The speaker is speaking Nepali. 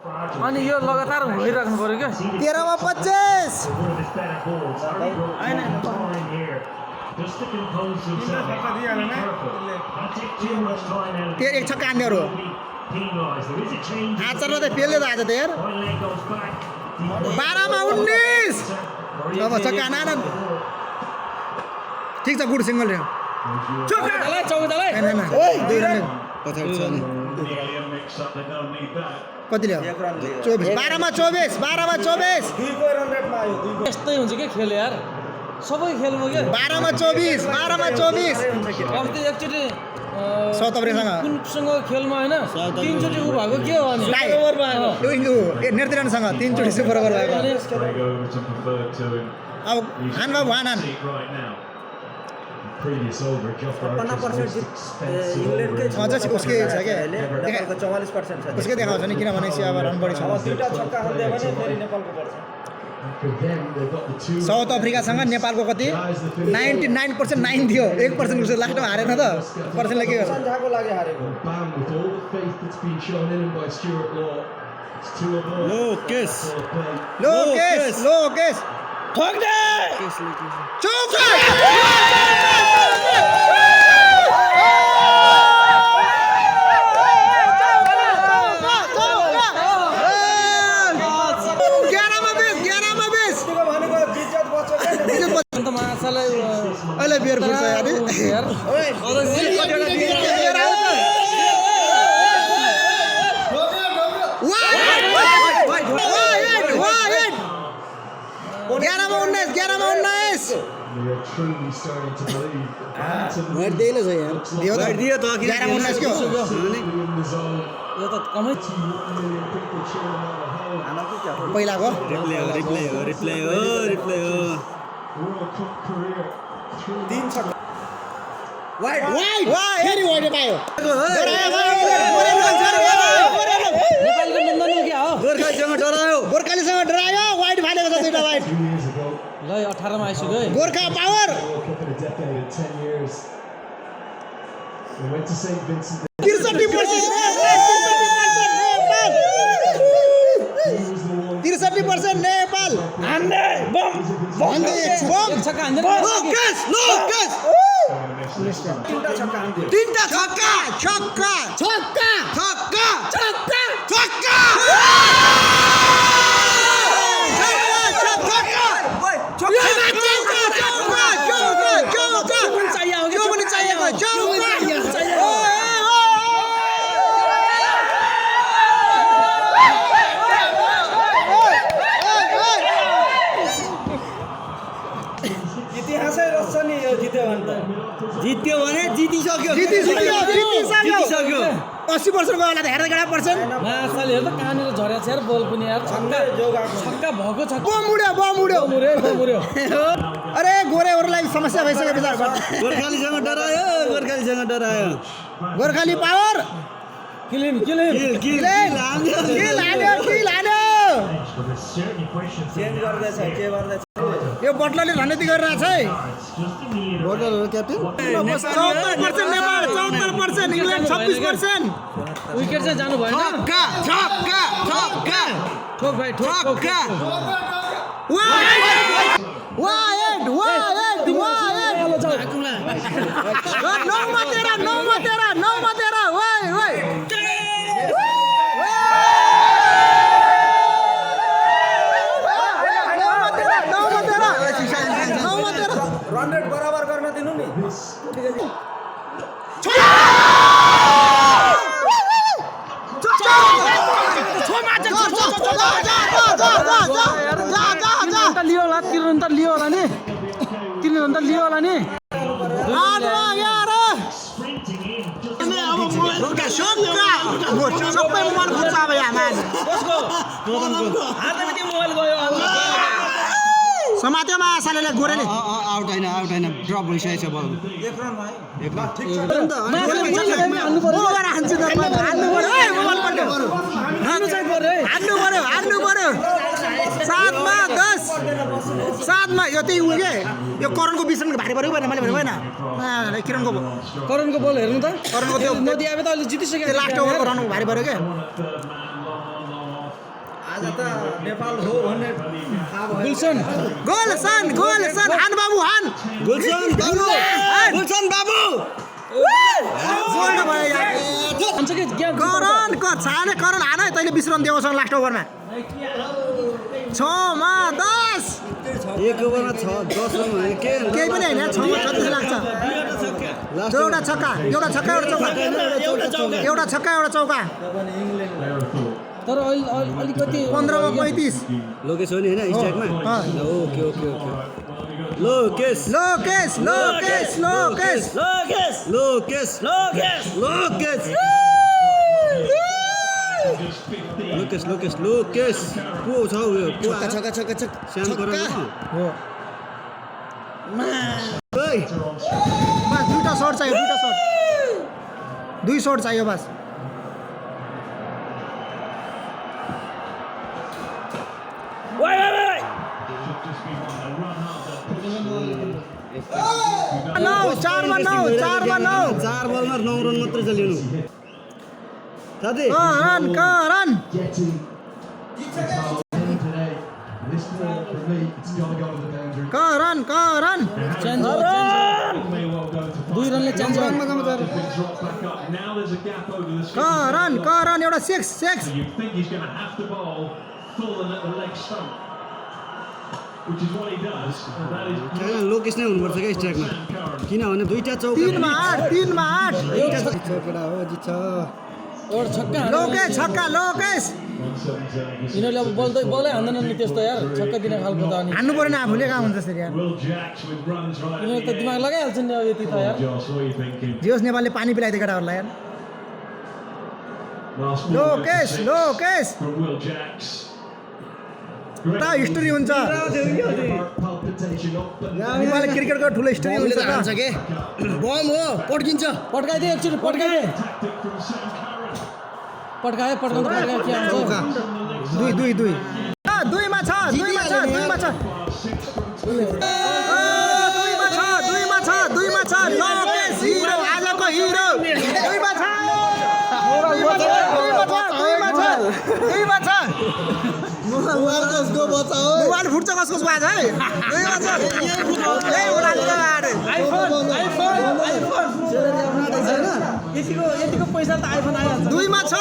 अनि यो लगातार भइराख्नु पर्यो क्या 13 मा 25 एक छक्का हान्नेहरू आचार त पेलले त आज त यार 12 मा 19 अब छक्का हान ठीक छ गुड सिंगल रे चौधलाई हैन ओइ 2 रन पछाडी छ नि कति ल्यायो 24 12 मा 24 12 मा 24 दुईको रन रेटमा आयो दुईको यस्तै हुन्छ के खेल यार सबै खेलमा के 12 मा 24 12 मा 24 अब त्यो एकचोटि सौतब्रेसँग कुनसँग खेलमा हैन तीनचोटि उ भएको के हो अनि ओभरमा आयो निर्देशनसँग 3 चोटि सुपर ओभर भएको अब हान बाबु हान previous over Joffrey 50% इंग्लैंड के जस्ट उसके छ के नेपालको 44% छ उसके देखाउँछ नि किनभने चाहिँ अब रन बढी छ अब दुईटा छक्का हाल्दै भने फेरि नेपालको पर्छ साउथ अफ्रिकासँग नेपालको कति 99% 9 थियो 1% उसले लास्टमा हारेन त पर्सेन्टले के गर्छ सन्झाको लागि हारेको लोकेश ठोक दे चौका अहिले बियर फुट्छ यार पहिलाको रिप्ले हो 3 छक्का वाइड हेरी वाइड पायो नेपालको नन्दन के हो गोर्खालीसँग डरायो वाइड फालेको छ दुईटा वाइड ल 18 मा आइसक्यो है गोर्खा पावर 63% नेपाल हान्ने बम छक्का हान्दैन तीनटा छक्का इतिहासै रच्छ नि यो जित्यो भने जितिसक्यो 80% वाला त हेर्दै गडा पर्छ मासाले हेर त कहाँनिर झरेको छ यार बल पनि यार छक्का भएको छ बम उड्यो अरे गोरेहरुलाई समस्या भइसक्यो विचार गर्नु गोर्खालीसँग डरायो गोर्खाली पावर किलिम किल हान्यो चेन्ज गर्दैछ के गर्दैछ यो बटलरले रणनीति गरिरहेछ है Butler captain 74% Nepal 74% England 26% wicket चाहिँ जानु भएन ठोक भाइ ठोक वाइड नौ मा तेरा रन रेट बराबर गर्न दिनु नि लियो होला नि सबै मोबाइल खुच्छ अब यहाँ समात्योमा आशाले गोरेले आउट हैन ड्रप भइसकेको छ बल एक रन भाइ हान्नु पर्यो 7 मा 10 7 मा यो त्यही उ के यो करणको विषयमा भारी पर्यो भने मैले भने होइन करणको बल हेर्नु त करणको त्यो नदी आबे त अलि जितिसक्यो लास्ट ओभरको रन भारी पर्यो के नेपाल हो भन्ने थाहा भयो गुलसन गोलसन हान बाबु हान गुलसन बाबु हान। गुलसन बाबु गोल्ड भयो यार भन्छ कि गेम करण छाने करण हान है तैँले विश्राम देवसँग लास्ट ओभरमा 6 मा 10 एक ओभरमा 10 रन भने के केही पनि होइन 6 मा 36 लाग्छ लास्ट एउटा छक्का एउटा चौका एउटा छक्का एउटा चौका तर अलिकति 15 मा 35 लोकेश हो नि हैन स्ट्राइकमा अँ। ओके लोकेश लोकेश लोकेश लोकेश लोकेश लोकेश को छ उयो छक्का श्याम करण हो ओइ बस दुईटा सर्ट चाहियो दुई सर्ट चाहियो बस नौ 4 मा 9 4 मा 9 4 बलमा 9 रन मात्रै चलिनु साथी करण चेन्ज 2 रनले चेन्ज करण एउटा 6 लोकेश नै हुनुपर्छ क्या स्ट्राइकमा किनभने दुईटा चौका 3 मा 8 चौकेडा हो जित्छ एउटा छक्का लोकेश छक्का लोकेश यिनीहरूले अब बलै हान्दैनन् नि त्यस्तो यार छक्का दिने खालको त अनि हान्नु पर्यो नि आफूले कहाँ हुन्छ यसरी यार यिनीहरू त दिमाग लगाइहाल्छन् नि अब यति त यार जियोस् नेपालले पानी पिलाइदियो केटाहरूलाई यार लोकेश त हिस्ट्री हुन्छ नेपालले क्रिकेटको ठुलो हिस्ट्री हुन्छ के बम हो पड्किन्छ पड्काइदिए एकचोटि पड्काइदिए पड्कायो के हुन्छ दुईमा छ लोकेश हिरो आजको हिरो दुईमा छ मोबाइल फुट्छ कसको आज है यतिको पैसा त आइफोन आइहाल्छ 2 मा छ